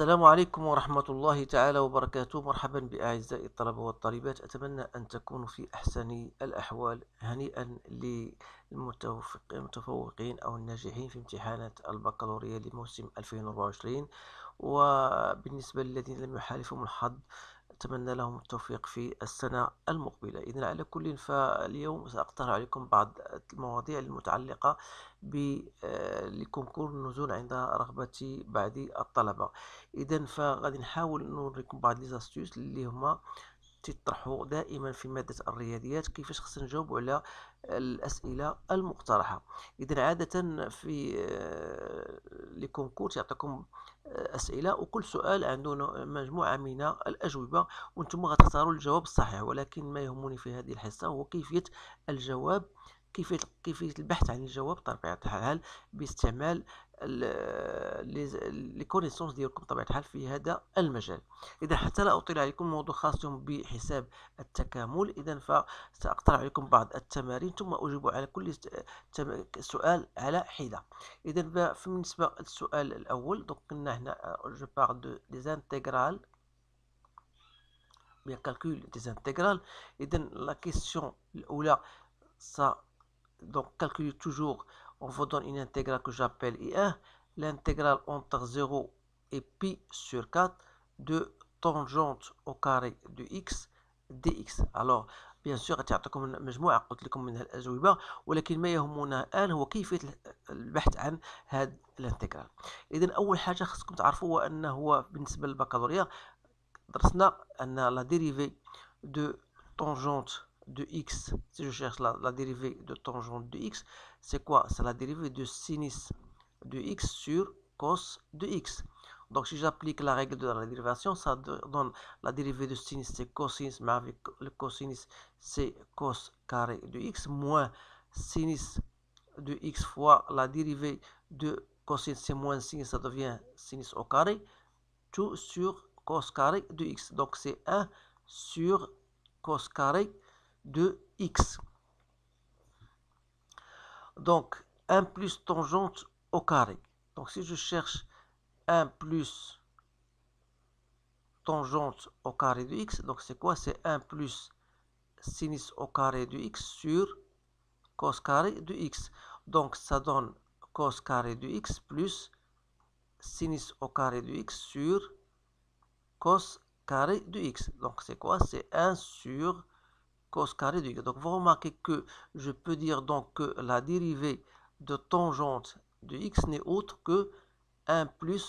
السلام عليكم ورحمة الله تعالى وبركاته. مرحبا بأعزائي الطلبة والطالبات، أتمنى أن تكونوا في أحسن الأحوال. هنيئا للمتفوقين أو الناجحين في امتحانات البكالوريا لموسم 2024. وبالنسبة للذين لم يحالفهم الحظ، أتمنى لهم التوفيق في السنة المقبلة. إذن على كل، فاليوم سأقترح عليكم بعض المواضيع المتعلقة لكونكور النزول عند رغبة بعض الطلبة. إذا فغادي نحاول نوريكم بعض لي زاستيوس اللي هما تطرحوا دائما في مادة الرياضيات، كيفاش خصنا نجاوبوا على الأسئلة المقترحة. إذا عادة في لي كونكور يعطيكم أسئلة، وكل سؤال عنده مجموعة من الأجوبة، وانتم غتختاروا الجواب الصحيح. ولكن ما يهمني في هذه الحصة هو كيفية الجواب، كيفية البحث عن الجواب بطبيعة الحال باستعمال لي كونيسونس ديالكم بطبيعة الحال في هذا المجال. إذا حتى لا أطيل عليكم، موضوع خاص بحساب التكامل. إذا فسأقترح عليكم بعض التمارين ثم أجيب على كل سؤال على حدة. إذا بالنسبة للسؤال الأول، دونك قلنا هنا جو بارل دو دي انتيغرال، bien calcul des intégrales. إذا la question الأولى، ça donc calculer toujours, on vous donne une intégrale que j'appelle I1, l'intégrale entre 0 et pi sur 4 de tangente au carré de x dx. alors bien sûr تعطيكم مجموعة قلت لكم منها الأجوبة، ولكن ما يهمنا الآن هو كيفية البحث عن هذا الانتجرال. إذا أول حاجة خصكم تعرفوا هو أنه هو بالنسبة للبكالوريا درسنا أن لا dérivée de tangente de x, si je cherche la dérivée de tangente de x, c'est quoi? C'est la dérivée de sinus de x sur cos de x. Donc si j'applique la règle de la dérivation, ça donne la dérivée de sinus, c'est cosinus, mais avec le cosinus, c'est cos carré de x, moins sinus de x fois la dérivée de cosinus, c'est moins sinus, ça devient sinus au carré, tout sur cos carré de x. Donc c'est 1 sur cos carré de x. Donc 1 plus tangente au carré. Donc si je cherche 1 plus tangente au carré de x, donc c'est quoi? C'est 1 plus sinus au carré de x sur cos carré de x. Donc ça donne cos carré de x plus sinus au carré de x sur cos carré de x. Donc c'est quoi? C'est 1 sur cos carré de x. Donc vous remarquez que je peux dire donc que la dérivée de tangente de x n'est autre que 1 plus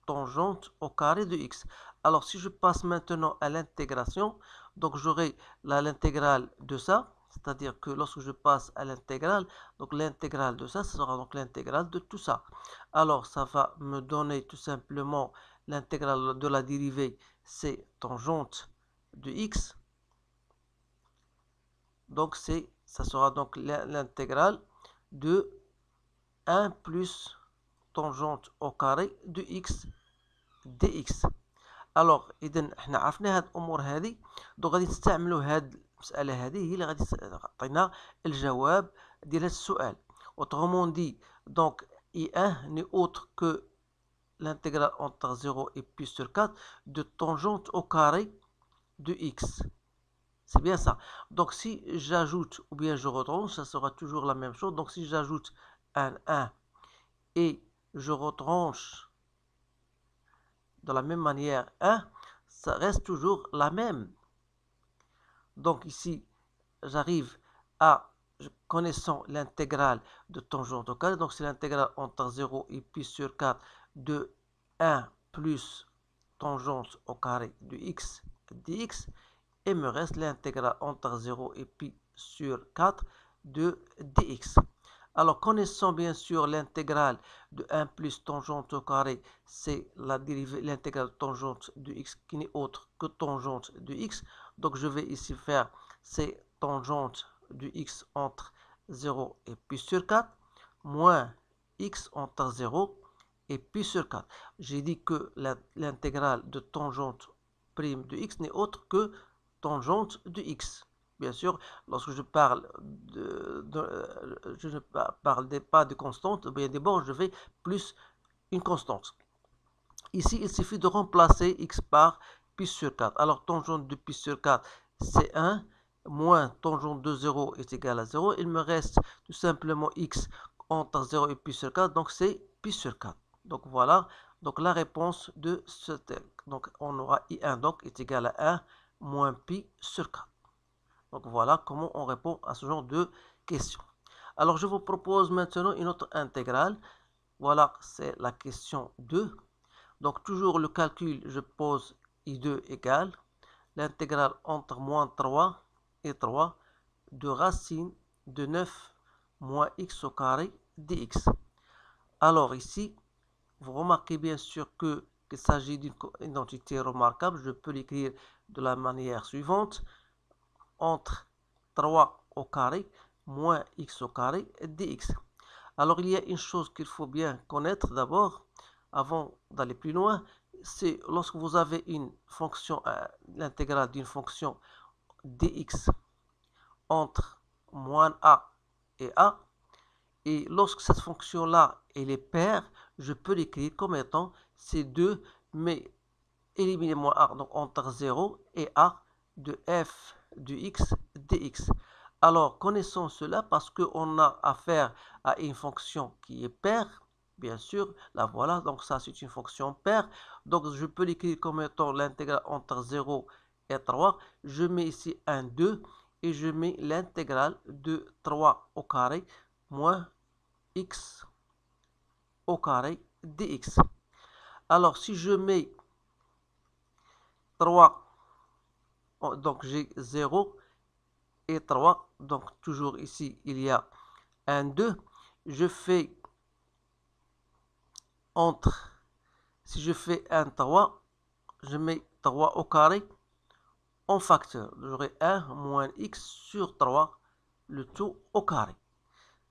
tangente au carré de x. Alors si je passe maintenant à l'intégration, donc j'aurai l'intégrale de ça, c'est-à-dire que lorsque je passe à l'intégrale, donc l'intégrale de ça, ce sera donc l'intégrale de tout ça. Alors ça va me donner tout simplement l'intégrale de la dérivée, c'est tangente de x. Donc ça sera donc l'intégrale de 1 plus tangente au carré de x dx. alors اذا احنا عرفنا هاد الامور هذه، دونك غادي نستعملوا هاد المساله هذه هي اللي غادي تعطينا الجواب ديال هاد السؤال. autrement dit donc I1 n'est autre que l'intégrale entre 0 et pi sur 4 de tangente au carré de x. C'est bien ça. Donc si j'ajoute ou bien je retranche, ça sera toujours la même chose. Donc si j'ajoute un 1 et je retranche de la même manière 1, ça reste toujours la même. Donc ici, j'arrive à, connaissant l'intégrale de tangente au carré, donc c'est l'intégrale entre 0 et pi sur 4 de 1 plus tangente au carré de x dx. Et me reste l'intégrale entre 0 et pi sur 4 de dx. Alors, connaissant bien sûr l'intégrale de 1 plus tangente au carré, c'est la dérivée, l'intégrale tangente de x qui n'est autre que tangente de x. Donc, je vais ici faire c'est tangente de x entre 0 et pi sur 4, moins x entre 0 et pi sur 4. J'ai dit que l'intégrale de tangente prime de x n'est autre que tangente de x. Bien sûr, lorsque je parle je ne parle pas de constante, bien d'abord je vais plus une constante. Ici, il suffit de remplacer x par pi sur 4. Alors, tangente de pi sur 4, c'est 1, moins tangente de 0 est égal à 0. Il me reste tout simplement x entre 0 et pi sur 4, donc c'est pi sur 4. Donc voilà, donc la réponse de ce texte. Donc on aura I1 donc est égal à 1 moins pi sur 4. Donc voilà comment on répond à ce genre de questions. Alors je vous propose maintenant une autre intégrale. Voilà, c'est la question 2. Donc toujours le calcul, je pose I2 égale l'intégrale entre moins 3 et 3 de racine de 9 moins x au carré dx. Alors ici, vous remarquez bien sûr qu'il s'agit d'une identité remarquable. Je peux l'écrire de la manière suivante. Entre 3 au carré moins x au carré dx. Alors il y a une chose qu'il faut bien connaître d'abord, avant d'aller plus loin, c'est lorsque vous avez une fonction, l'intégrale d'une fonction dx entre moins a et a, et lorsque cette fonction-là, elle est paire, je peux l'écrire comme étant C2, mais éliminer moins a, donc entre 0 et a de f de x dx. Alors, connaissons cela parce qu'on a affaire à une fonction qui est paire, bien sûr, la voilà, donc ça c'est une fonction paire, donc je peux l'écrire comme étant l'intégrale entre 0 et 3, je mets ici un 2, et je mets l'intégrale de 3 au carré moins x au carré dx. Alors, si je mets 3, donc j'ai 0 et 3, donc toujours ici, il y a un 2. Je fais entre, si je fais un 3, je mets 3 au carré en facteur. J'aurai 1 moins x sur 3, le tout au carré.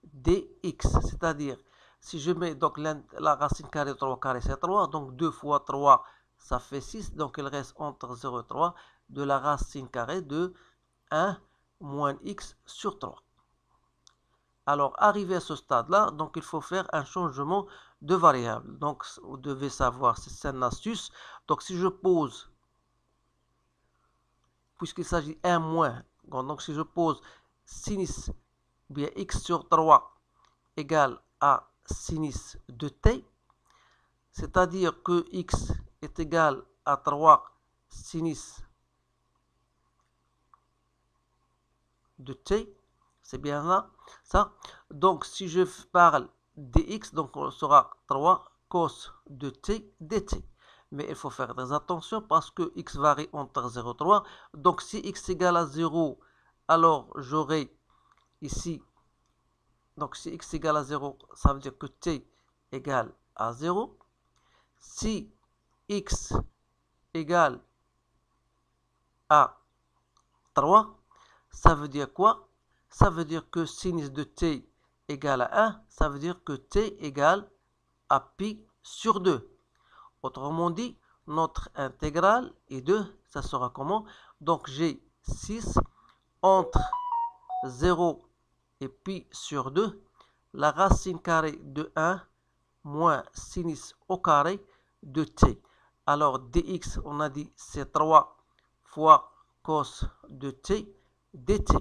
dx, c'est-à-dire, si je mets donc la racine carrée de 3 au carré, c'est 3, donc 2 fois 3, ça fait 6, donc il reste entre 0 et 3 de la racine carrée de 1 moins x sur 3. Alors, arrivé à ce stade-là, donc il faut faire un changement de variable. Donc, vous devez savoir, c'est une astuce. Donc, si je pose, puisqu'il s'agit 1 moins, donc si je pose sinus bien x sur 3 égale à sinus de t, c'est-à-dire que x est égal à 3 sinus de t, c'est bien là, ça. Donc, si je parle dx, donc on sera 3 cos de t dt. Mais il faut faire très attention parce que x varie entre 0 et 3. Donc, si x égale à 0, alors j'aurai ici, donc si x égale à 0, ça veut dire que t égale à 0. Si x égale à 3, ça veut dire quoi? Ça veut dire que sinus de t égale à 1, ça veut dire que t égale à pi sur 2. Autrement dit, notre intégrale est 2, ça sera comment? Donc j'ai 6 entre 0 et pi sur 2, la racine carrée de 1 moins sinus au carré de t. Alors dx, on a dit c'est 3 fois cos de t dt.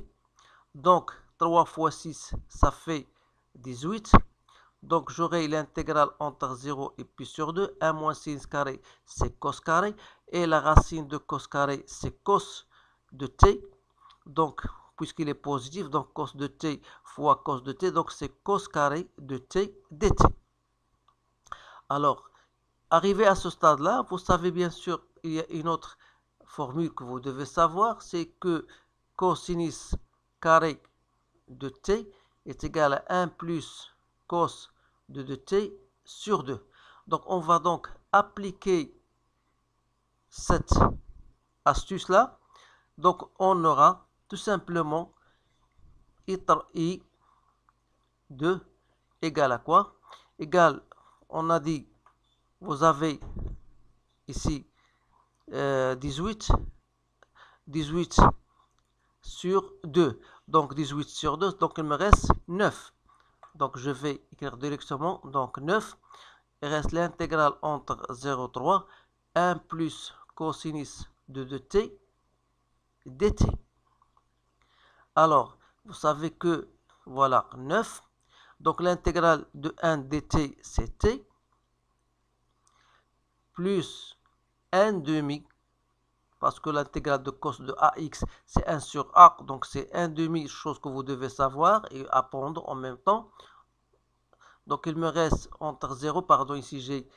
Donc 3 fois 6, ça fait 18. Donc j'aurai l'intégrale entre 0 et pi sur 2. 1 moins sin carré, c'est cos carré. Et la racine de cos carré, c'est cos de t. Donc, puisqu'il est positif, donc cos de t fois cos de t, donc c'est cos carré de t dt. Alors, arrivé à ce stade-là, vous savez bien sûr, il y a une autre formule que vous devez savoir, c'est que cosinus carré de t est égal à 1 plus cos de t sur 2. Donc, on va donc appliquer cette astuce-là. Donc, on aura tout simplement I de égale à quoi? Égale, on a dit, vous avez ici 18 sur 2. Donc 18 sur 2, donc il me reste 9. Donc je vais écrire directement, donc 9. il reste l'intégrale entre 0 et 3, 1 plus cosinus de 2t dt. Alors, vous savez que, voilà, 9. Donc, l'intégrale de 1 dt, c'est t, plus 1 demi, parce que l'intégrale de cos de ax, c'est 1 sur a, donc c'est 1 demi, chose que vous devez savoir et apprendre en même temps. Donc, il me reste entre 0, pardon, ici j'ai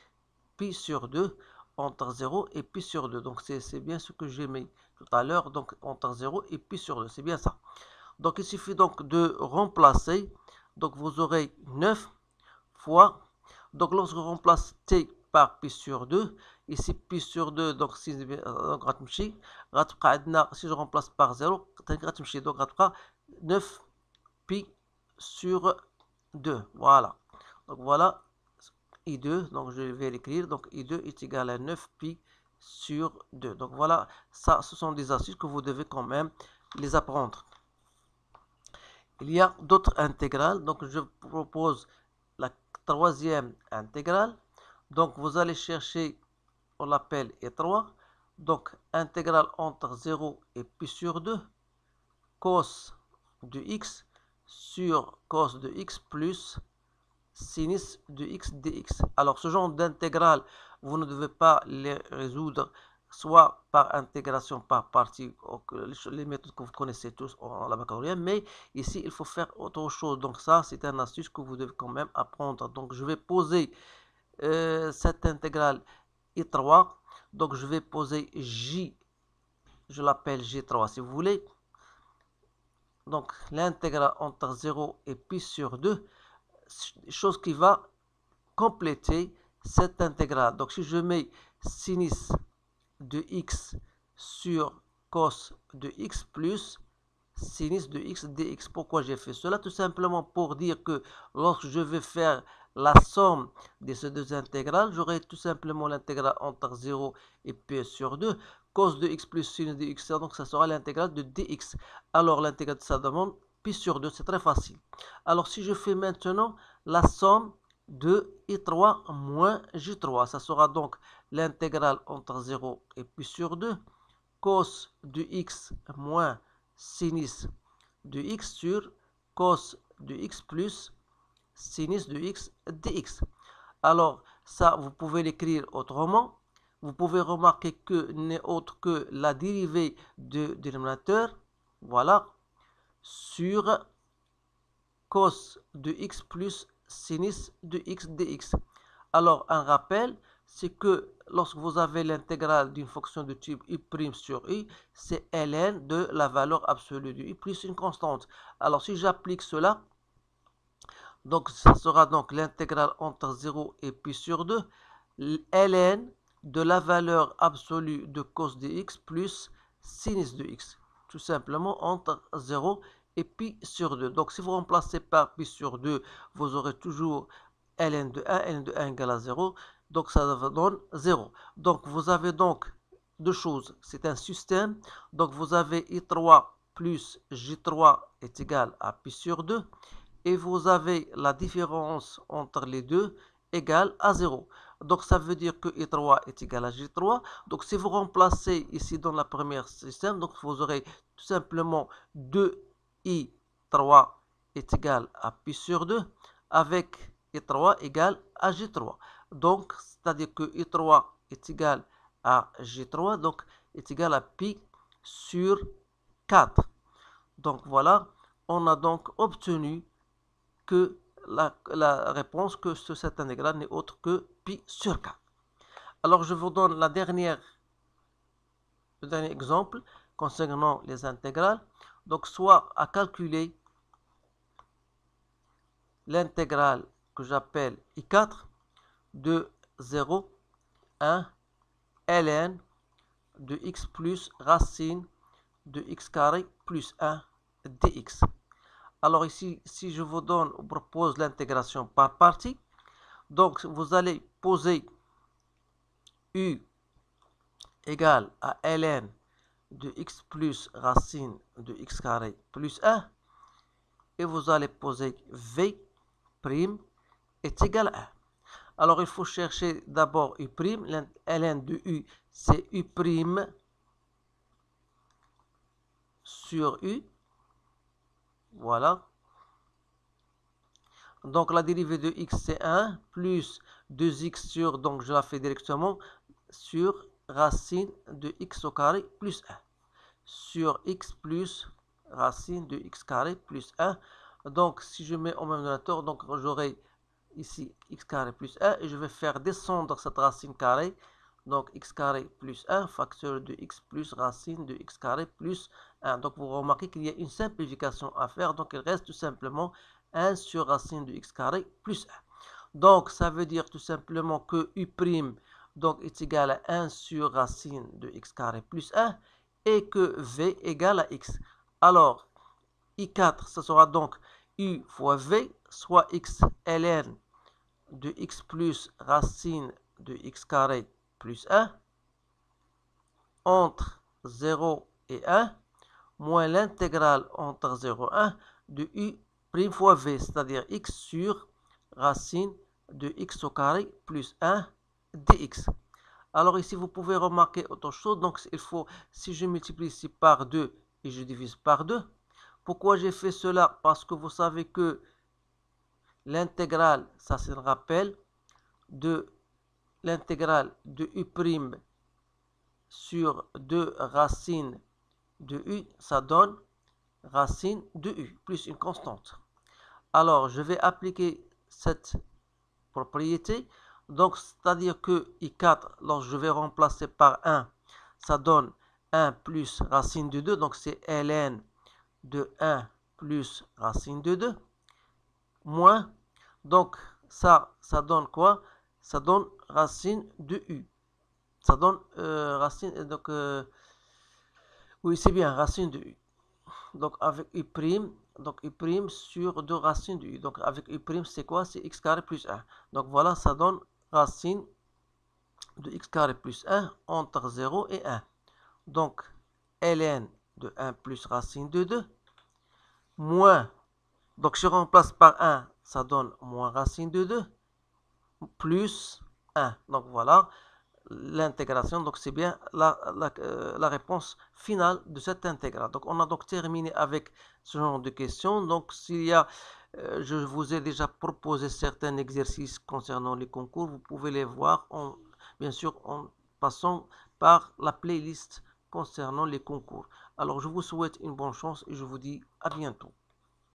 pi sur 2, entre 0 et pi sur 2. Donc, c'est bien ce que j'ai mis tout à l'heure, donc entre 0 et pi sur 2, c'est bien ça. Donc, il suffit donc de remplacer. Donc, vous aurez 9 fois. Donc, lorsque je remplace t par pi sur 2, ici pi sur 2, donc si je remplace par 0, donc 9 pi sur 2. Voilà. Donc, voilà I2. Donc, je vais l'écrire. Donc, I2 est égal à 9 pi sur 2. Donc, voilà. Ça, ce sont des astuces que vous devez quand même les apprendre. Il y a d'autres intégrales. Donc, je propose la troisième intégrale. Donc, vous allez chercher, on l'appelle E3. Donc, intégrale entre 0 et pi sur 2, cos de x sur cos de x plus sinus de x dx. Alors, ce genre d'intégrale, vous ne devez pas les résoudre soit par intégration par partie, les méthodes que vous connaissez tous en la baccalauréat, mais ici, il faut faire autre chose. Donc, ça, c'est une astuce que vous devez quand même apprendre. Donc, je vais poser cette intégrale I3. Donc, je vais poser J, je l'appelle J3 si vous voulez. Donc, l'intégrale entre 0 et pi sur 2, chose qui va compléter cette intégrale. Donc, si je mets sinus de x sur cos de x plus sinus de x dx. Pourquoi j'ai fait cela? Tout simplement pour dire que lorsque je vais faire la somme de ces deux intégrales, j'aurai tout simplement l'intégrale entre 0 et pi sur 2, cos de x plus sinus de x, donc ça sera l'intégrale de dx. Alors l'intégrale de ça demande pi sur 2, c'est très facile. Alors si je fais maintenant la somme de I3 moins J3, ça sera donc l'intégrale entre 0 et pi sur 2, cos de x moins sinus de x sur cos de x plus sinus de x dx. Alors, ça, vous pouvez l'écrire autrement. Vous pouvez remarquer que n'est autre que la dérivée du dénominateur, voilà, sur cos de x plus sinus de x dx. Alors, un rappel, c'est que lorsque vous avez l'intégrale d'une fonction de type u' sur u, c'est ln de la valeur absolue de u plus une constante. Alors, si j'applique cela, donc ça sera donc l'intégrale entre 0 et pi sur 2, ln de la valeur absolue de cos de x plus sinus de x. Tout simplement entre 0 et pi sur 2. Donc, si vous remplacez par pi sur 2, vous aurez toujours ln de 1 égale à 0. Donc, ça donne 0. Donc, vous avez donc deux choses. C'est un système. Donc, vous avez I3 plus J3 est égal à pi sur 2. Et vous avez la différence entre les deux égale à 0. Donc, ça veut dire que I3 est égal à J3. Donc, si vous remplacez ici dans la première système, donc vous aurez tout simplement 2I3 est égal à pi sur 2 avec I3 égale à J3. Donc, c'est-à-dire que I3 est égal à J3, donc est égal à pi sur 4. Donc, voilà, on a donc obtenu que la réponse que cette intégrale n'est autre que pi sur 4. Alors, je vous donne le dernier exemple concernant les intégrales. Donc, soit à calculer l'intégrale que j'appelle I4 de 0, 1, ln de x plus racine de x carré plus 1 dx. Alors ici, si je vous donne ou propose l'intégration par partie, donc vous allez poser u égale à ln de x plus racine de x carré plus 1, et vous allez poser v' est égal à 1. Alors, il faut chercher d'abord U'. Ln de U, c'est U' sur U. Voilà. Donc, la dérivée de x, c'est 1, plus 2x sur, donc je la fais directement, sur racine de x au carré plus 1. Sur x plus racine de x carré plus 1. Donc, si je mets au même dénominateur, donc j'aurai ici x carré plus 1 et je vais faire descendre cette racine carrée. Donc, x carré plus 1, facteur de x plus racine de x carré plus 1. Donc, vous remarquez qu'il y a une simplification à faire. Donc, il reste tout simplement 1 sur racine de x carré plus 1. Donc, ça veut dire tout simplement que U' donc, est égal à 1 sur racine de x carré plus 1 et que V égale à x. Alors, I4, ce sera donc U fois V, soit x ln de x plus racine de x carré plus 1 entre 0 et 1 moins l'intégrale entre 0 et 1 de U' fois V, c'est-à-dire x sur racine de x au carré plus 1 dx. Alors ici, vous pouvez remarquer autre chose. Donc, il faut, si je multiplie ici par 2 et je divise par 2, pourquoi j'ai fait cela? Parce que vous savez que l'intégrale, ça c'est un rappel, de l'intégrale de U' sur 2 racines de U, ça donne racine de U, plus une constante. Alors, je vais appliquer cette propriété. Donc, c'est-à-dire que I4, lorsque je vais remplacer par 1, ça donne 1 plus racine de 2. Donc, c'est ln de 1 plus racine de 2. Moins, donc, ça donne quoi? Ça donne racine de U. Ça donne racine, donc, oui, c'est bien, racine de U. Donc, avec U', donc U' sur 2 racines de U. Donc, avec U', c'est quoi? C'est x carré plus 1. Donc, voilà, ça donne racine de x carré plus 1 entre 0 et 1. Donc, ln de 1 plus racine de 2, moins, donc je remplace par 1, ça donne moins racine de 2, plus 1. Donc, voilà l'intégration. Donc, c'est bien la réponse finale de cette intégrale. Donc, on a donc terminé avec ce genre de questions. Donc, s'il y a, je vous ai déjà proposé certains exercices concernant les concours. Vous pouvez les voir, bien sûr, en passant par la playlist concernant les concours. Alors, je vous souhaite une bonne chance et je vous dis à bientôt.